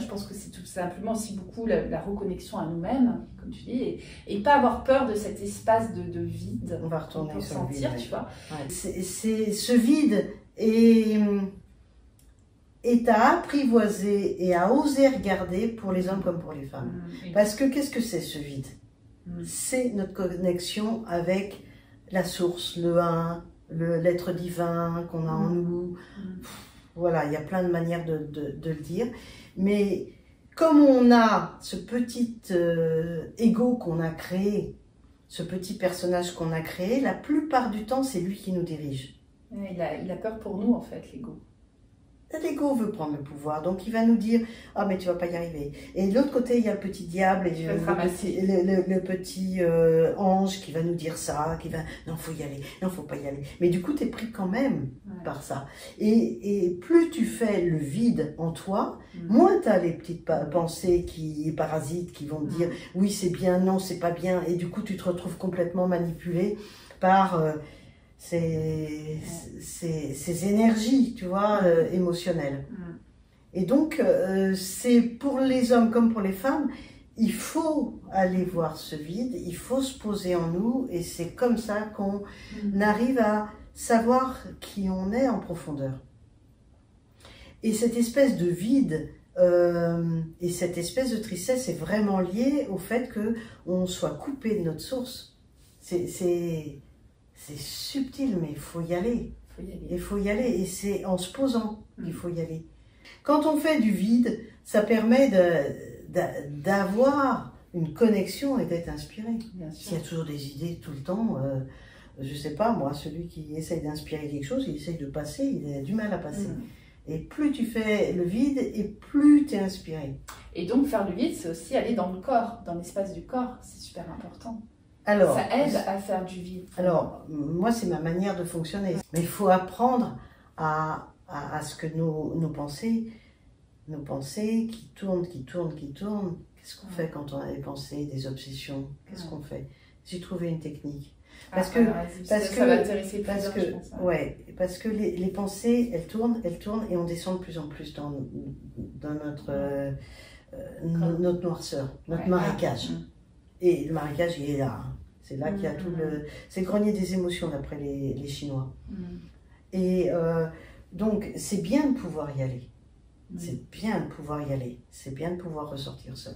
Je pense que c'est tout simplement aussi beaucoup la reconnexion à nous-mêmes, comme tu dis, et pas avoir peur de cet espace de vide. On va retourner sur le vide, tu vois. Ouais. Ce vide est à apprivoiser et à oser regarder pour les hommes comme pour les femmes. Parce que qu'est-ce que c'est ce vide? C'est notre connexion avec la source, le un, l'être divin qu'on a en nous. Voilà, il y a plein de manières de le dire. Mais comme on a ce petit ego qu'on a créé, ce petit personnage qu'on a créé, la plupart du temps, c'est lui qui nous dirige. Il a peur pour nous, en fait, l'ego. L'ego veut prendre le pouvoir, donc il va nous dire « Ah, mais tu vas pas y arriver ». Et de l'autre côté, il y a le petit diable et le petit ange qui va nous dire ça, qui va « Non, faut y aller, non, faut pas y aller ». Mais du coup, tu es pris quand même par ça. Et plus tu fais le vide en toi, moins tu as les petites pensées qui parasitent, qui vont te dire « Oui, c'est bien, non, c'est pas bien ». Et du coup, tu te retrouves complètement manipulé par... ces énergies, tu vois, émotionnelles. Et donc, c'est pour les hommes comme pour les femmes, il faut aller voir ce vide, il faut se poser en nous, et c'est comme ça qu'on arrive à savoir qui on est en profondeur. Et cette espèce de vide et cette espèce de tristesse est vraiment liée au fait qu'on soit coupé de notre source. C'est subtil, mais il faut y aller. Il faut y aller. Et c'est en se posant qu'il faut y aller. Quand on fait du vide, ça permet d'avoir une connexion et d'être inspiré. S'il y a toujours des idées tout le temps, je sais pas, moi, celui qui essaye d'inspirer quelque chose, il essaye de passer, il a du mal à passer. Et plus tu fais le vide, et plus tu es inspiré. Et donc, faire le vide, c'est aussi aller dans le corps, dans l'espace du corps. C'est super important. Alors, ça aide à faire du vide. Alors, moi, c'est ma manière de fonctionner. Mais il faut apprendre à ce que nos pensées qui tournent, qu'est-ce qu'on fait quand on a des pensées, des obsessions? Qu'est-ce qu'on fait? J'ai trouvé une technique. Parce que les pensées, elles tournent, et on descend de plus en plus dans notre noirceur, notre marécage. Et le marécage, il est là. C'est là qu'il y a tout le... C'est le grenier des émotions, d'après les Chinois. Et donc, c'est bien de pouvoir y aller. C'est bien de pouvoir y aller. C'est bien de pouvoir ressortir seul.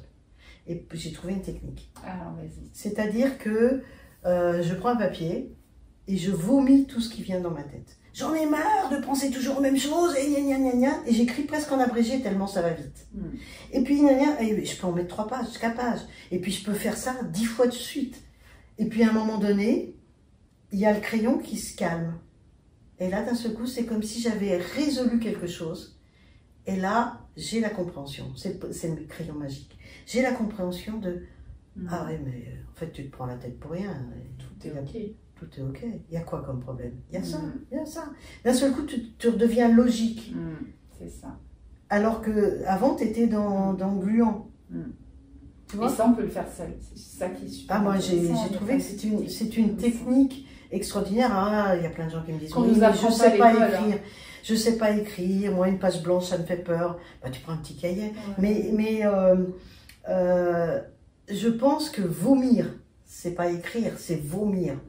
Et j'ai trouvé une technique. Alors, vas-y. C'est-à-dire que je prends un papier et je vomis tout ce qui vient dans ma tête. J'en ai marre de penser toujours aux mêmes choses, et et j'écris presque en abrégé tellement ça va vite. Et puis, et je peux en mettre 3 pages, 4 pages. Et puis, je peux faire ça 10 fois de suite. Et puis, à un moment donné, il y a le crayon qui se calme. Et là, d'un seul coup, c'est comme si j'avais résolu quelque chose. Et là, j'ai la compréhension. C'est le crayon magique. J'ai la compréhension de « Ah ouais, mais en fait, tu te prends la tête pour rien. » Tout est ok. Tout est ok. Il y a quoi comme problème? Il y a ça, il y a ça. D'un seul coup, tu redeviens logique. C'est ça. Alors qu'avant, tu étais dans le gluant. Tu vois? Et ça, on peut le faire seul. C'est ça qui est super. Ah, moi, j'ai trouvé que c'est une technique extraordinaire. Ah, il y a plein de gens qui me disent oui, mais je ne sais pas écrire. Je ne sais pas écrire. Moi, une page blanche, ça me fait peur. Bah, tu prends un petit cahier. Mais je pense que vomir, c'est pas écrire, c'est vomir.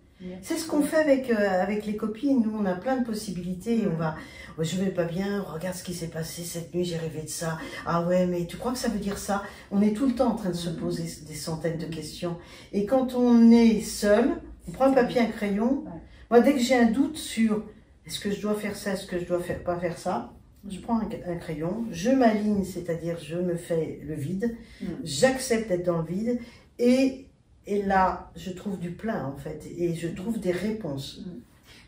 C'est ce qu'on fait avec les copines. Nous, on a plein de possibilités. On va, je vais pas bien, regarde ce qui s'est passé cette nuit, j'ai rêvé de ça. Ah ouais, mais tu crois que ça veut dire ça? On est tout le temps en train de se poser des centaines de questions. Et quand on est seul, on prend un papier, un crayon. Moi, dès que j'ai un doute sur est-ce que je dois faire ça, est-ce que je dois pas faire ça, je prends un crayon, je m'aligne, c'est-à-dire je me fais le vide, j'accepte d'être dans le vide et là, je trouve du plein, en fait, et je trouve des réponses.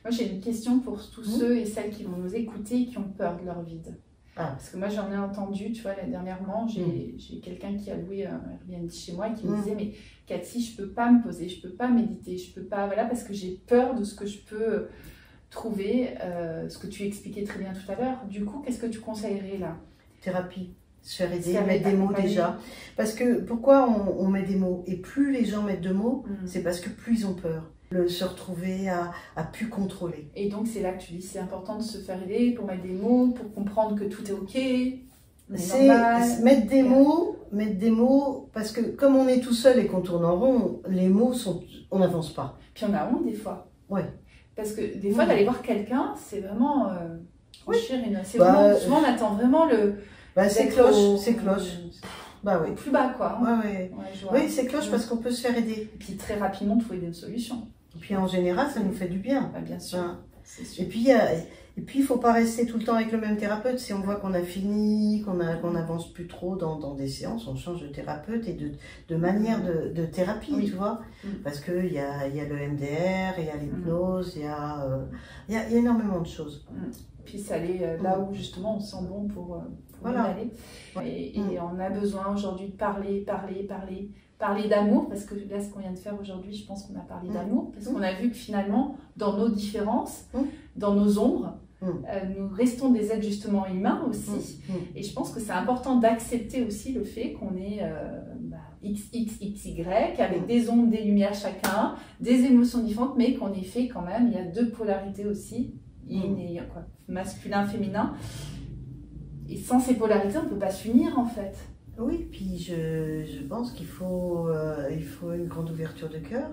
Moi, j'ai une question pour tous ceux et celles qui vont nous écouter et qui ont peur de leur vide. Parce que moi, j'en ai entendu, tu vois, dernièrement, j'ai quelqu'un qui a loué un Airbnb chez moi et qui me disait « Mais Cathy, je peux pas me poser, je peux pas méditer, je peux pas... » Voilà, parce que j'ai peur de ce que je peux trouver, ce que tu expliquais très bien tout à l'heure. Du coup, qu'est-ce que tu conseillerais là? Thérapie. Se faire aider, mettre des mots déjà. Parce que pourquoi on met des mots? Et plus les gens mettent de mots, c'est parce que plus ils ont peur. Se retrouver à plus contrôler. Et donc c'est là que tu dis c'est important de se faire aider pour mettre des mots, pour comprendre que tout est ok. C'est mettre des mots, parce que comme on est tout seul et qu'on tourne en rond, les mots sont, on n'avance pas. Puis on a honte des fois. Ouais. Parce que des fois, d'aller voir quelqu'un, c'est vraiment franchir une. Vraiment, souvent, on attend vraiment le. C'est cloche, c'est cloche. Oui. Plus bas, quoi. Hein. Oui, c'est cloche parce qu'on peut se faire aider. Et puis très rapidement, trouver des solutions. Et puis en général, ça nous fait du bien. Bien sûr. C'est sûr. Et puis, il ne faut pas rester tout le temps avec le même thérapeute. Si on voit qu'on a fini, qu'on n'avance plus trop dans des séances, on change de thérapeute et de manière de thérapie, tu vois. Parce qu'il y a le MDR, il y a l'hypnose, il y a énormément de choses. Puis c'est aller là où justement on se sent bon pour y aller. Et on a besoin aujourd'hui de parler d'amour, parce que là, ce qu'on vient de faire aujourd'hui, je pense qu'on a parlé d'amour, parce qu'on a vu que finalement, dans nos différences, dans nos ombres, nous restons des êtres justement humains aussi. Et je pense que c'est important d'accepter aussi le fait qu'on est XXXY, avec des ombres, des lumières chacun, des émotions différentes, mais qu'en effet, quand même, il y a deux polarités aussi, yin et yang, quoi, masculin, féminin. Et sans ces polarités, on ne peut pas s'unir en fait. Oui, puis je pense qu'il faut une grande ouverture de cœur.